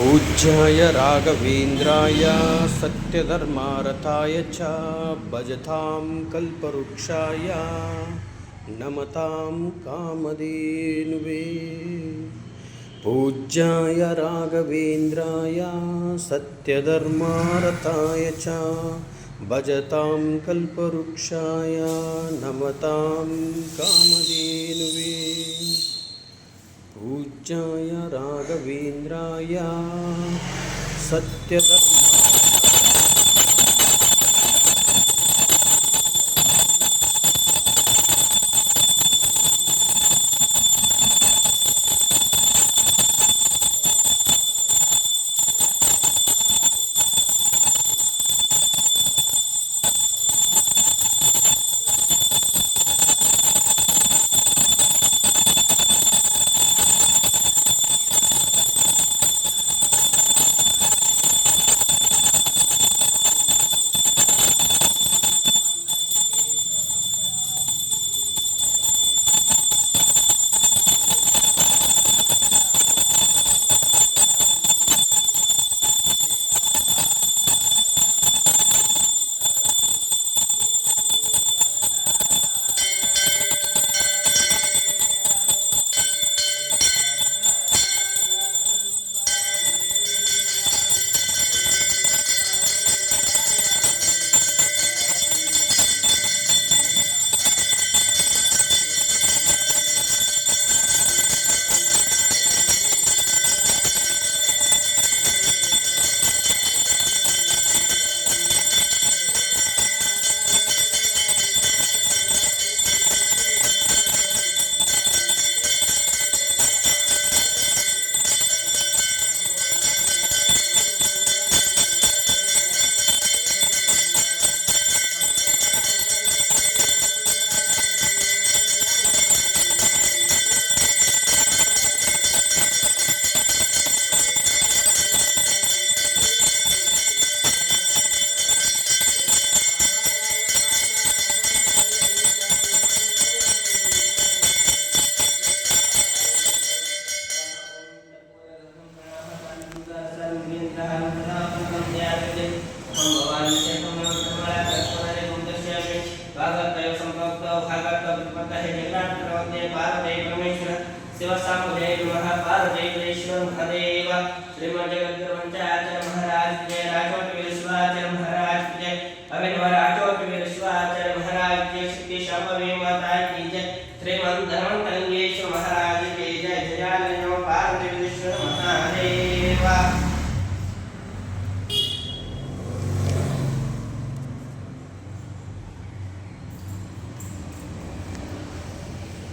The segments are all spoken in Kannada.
पूज्याय राघवेन्द्राय सत्यधर्मारताय च भजतां कल्पवृक्षाय नमतां कामधेनुवे। पूज्याय राघवेन्द्राय सत्यधर्मारताय च भजतां कल्पवृक्षाय नमतां कामधेनुवे। पूज्याय राघवेन्द्राय सत्यधर्म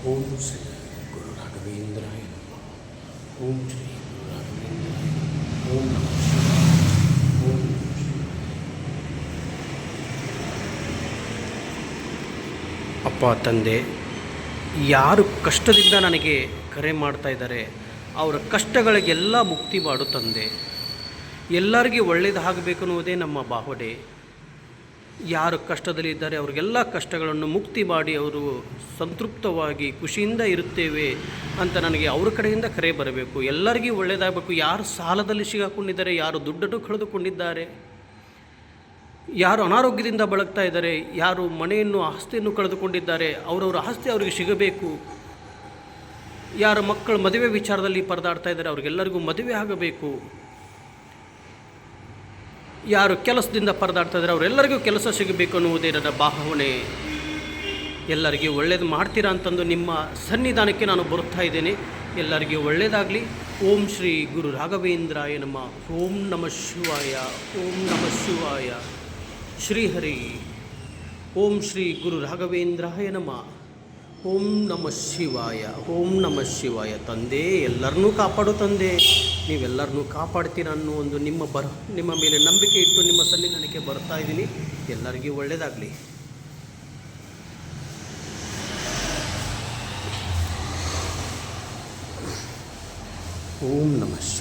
ओम श्री गुरु राघवेन्द्राय नमः। ओम श्री गुरु राघवेन्द्राय नमः। ओम नमः शिवाय। ओम नमः शिवाय। ಅಪ್ಪ ತಂದೆ, ಯಾರು ಕಷ್ಟದಿಂದ ನನಗೆ ಕರೆ ಮಾಡ್ತಾ ಇದ್ದಾರೆ ಅವರ ಕಷ್ಟಗಳಿಗೆಲ್ಲ ಮುಕ್ತಿ ಮಾಡು ತಂದೆ. ಎಲ್ಲರಿಗೂ ಒಳ್ಳೆಯದಾಗಬೇಕು ಅನ್ನೋದೇ ನಮ್ಮ ಭಾವನೆ. ಯಾರು ಕಷ್ಟದಲ್ಲಿದ್ದಾರೆ ಅವ್ರಿಗೆಲ್ಲ ಕಷ್ಟಗಳನ್ನು ಮುಕ್ತಿ ಮಾಡಿ ಅವರು ಸಂತೃಪ್ತವಾಗಿ ಖುಷಿಯಿಂದ ಇರುತ್ತೇವೆ ಅಂತ ನನಗೆ ಅವ್ರ ಕಡೆಯಿಂದ ಕರೆ ಬರಬೇಕು. ಎಲ್ಲರಿಗೂ ಒಳ್ಳೆಯದಾಗಬೇಕು. ಯಾರು ಸಾಲದಲ್ಲಿ ಸಿಗಾಕೊಂಡಿದ್ದಾರೆ, ಯಾರು ದುಡ್ಡನ್ನು ಕಳೆದುಕೊಂಡಿದ್ದಾರೆ, ಯಾರು ಅನಾರೋಗ್ಯದಿಂದ ಬಳಲ್ತಾ ಇದ್ದಾರೆ, ಯಾರು ಮನೆಯನ್ನು ಆಸ್ತಿಯನ್ನು ಕಳೆದುಕೊಂಡಿದ್ದಾರೆ ಅವರವರ ಆಸ್ತಿ ಅವರಿಗೆ ಸಿಗಬೇಕು. ಯಾರು ಮಕ್ಕಳು ಮದುವೆ ವಿಚಾರದಲ್ಲಿ ಪರದಾಡ್ತಾ ಇದ್ದಾರೆ ಅವ್ರಿಗೆಲ್ಲರಿಗೂ ಮದುವೆ ಆಗಬೇಕು. ಯಾರು ಕೆಲಸದಿಂದ ಪರದಾಡ್ತಾ ಇದ್ದಾರೆ ಅವರೆಲ್ಲರಿಗೂ ಕೆಲಸ ಸಿಗಬೇಕು ಅನ್ನುವುದೇ ನನ್ನ ಭಾವನೆ. ಎಲ್ಲರಿಗೂ ಒಳ್ಳೇದು ಮಾಡ್ತೀರಾ ಅಂತಂದು ನಿಮ್ಮ ಸನ್ನಿಧಾನಕ್ಕೆ ನಾನು ಬರುತ್ತಾ ಇದ್ದೇನೆ. ಎಲ್ಲರಿಗೂ ಒಳ್ಳೆಯದಾಗಲಿ. ಓಂ ಶ್ರೀ ಗುರು ರಾಘವೇಂದ್ರಾಯ ನಮಃ. ಓಂ ನಮಃ ಶಿವಾಯ. ಓಂ ನಮಃ ಶಿವಾಯ. ಶ್ರೀಹರಿ. ಓಂ ಶ್ರೀ ಗುರು ರಾಘವೇಂದ್ರಾಯ ನಮಃ. ಓಂ ನಮಃ ಶಿವಾಯ. ಓಂ ನಮಃ ಶಿವಾಯ. ತಂದೆ, ಎಲ್ಲರನ್ನೂ ಕಾಪಾಡು ತಂದೆ. ನೀವೆಲ್ಲರನ್ನೂ ಕಾಪಾಡ್ತೀರ ಅನ್ನೋ ಒಂದು ನಿಮ್ಮ ಮೇಲೆ ನಂಬಿಕೆ ಇಟ್ಟು ನಿಮ್ಮ ಸನ್ನಿಧಾನಕ್ಕೆ ಬರ್ತಾ ಇದ್ದೀನಿ. ಎಲ್ಲರಿಗೂ ಒಳ್ಳೆಯದಾಗಲಿ. ಓಂ ನಮಃ ಶಿವಾಯ.